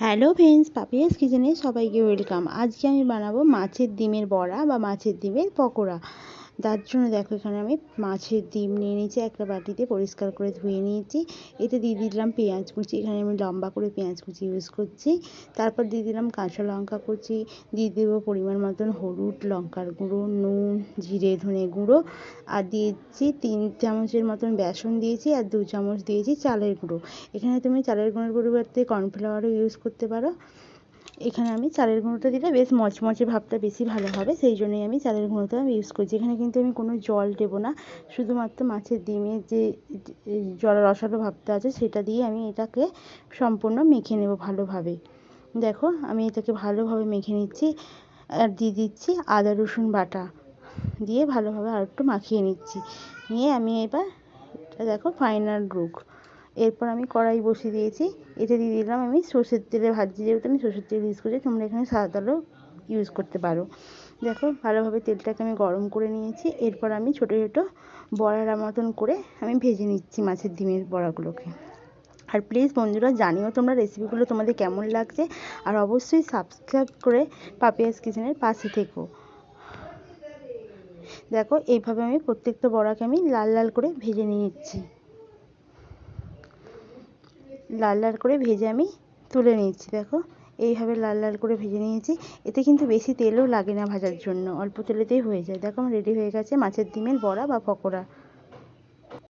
Hello friends, Papiya's কিচেনে সবাইকে welcome. আজকে আমি বানাবো মাছের ডিমের বড়া বা মাছের ডিমের পকোড়া। তার জন্য দেখো, এখানে আমি মাছের ডিম নিয়ে নিয়েছি, একটা বাটিতে পরিষ্কার করে ধুয়ে নিয়েছি। এতে দিয়ে দিলাম পেঁয়াজ কুচি, এখানে আমি লম্বা করে পেঁয়াজ কুচি ইউজ করছি। তারপর দিয়ে দিলাম কাঁচা লঙ্কা কুচি, দিয়ে দেবো পরিমাণ মতন হলুদ, লঙ্কার গুঁড়ো, নুন, জিরে ধনে গুঁড়ো, আর দিয়েছি 3 চামচের মতন বেসন দিয়েছি, আর 2 চামচ দিয়েছি চালের গুঁড়ো। এখানে তুমি চালের গুঁড়োর পরিবর্তে কর্নফ্লাওয়ারও ইউজ করতে পারো। এখানে আমি চালের গুঁড়োটা দিলে বেশ মচমচে ভাবটা বেশি ভালো হবে, সেই জন্যই আমি চালের গুঁড়োটা আমি ইউজ করছি। এখানে কিন্তু আমি কোনো জল দেবো না, শুধুমাত্র মাছের ডিমের যে জল রসালো ভাবটা আছে সেটা দিয়ে আমি এটাকে সম্পূর্ণ মেখে নেব ভালোভাবে। দেখো, আমি এটাকে ভালোভাবে মেখে নিচ্ছি, আর দিয়ে দিচ্ছি আদা রসুন বাটা, দিয়ে ভালোভাবে আর একটু মাখিয়ে নিচ্ছি। নিয়ে আমি এবার দেখো ফাইনাল লুক। এরপর আমি কড়াই বসিয়ে দিয়েছি, এতে দিয়ে দিলাম আমি সর্ষের তেলে ভাজছি, যেহেতু আমি সর্ষের তেল ইউজ করছি, তোমরা এখানে সাদা তেলও ইউজ করতে পারো। দেখো, ভালোভাবে তেলটাকে আমি গরম করে নিয়েছি। এরপর আমি ছোটো ছোটো বড়ার মতন করে আমি ভেজে নিচ্ছি মাছের ডিমের বড়াগুলোকে। আর প্লিজ বন্ধুরা, জানিও তোমরা রেসিপিগুলো তোমাদের কেমন লাগছে, আর অবশ্যই সাবস্ক্রাইব করে পাপিয়াস কিচেনের পাশে থেকো। দেখো, এইভাবে আমি প্রত্যেকটা বড়াকে আমি লাল লাল করে ভেজে নিচ্ছি, লাল লাল করে ভেজে আমি তুলে নিচ্ছি। দেখো, এইভাবে লাল লাল করে ভেজে নিয়েছি। এতে কিন্তু বেশি তেলও লাগে না ভাজার জন্য, অল্প তেলেতেই হয়ে যায়। দেখো, আমার রেডি হয়ে গেছে মাছের ডিমের বড়া বা পকোড়া।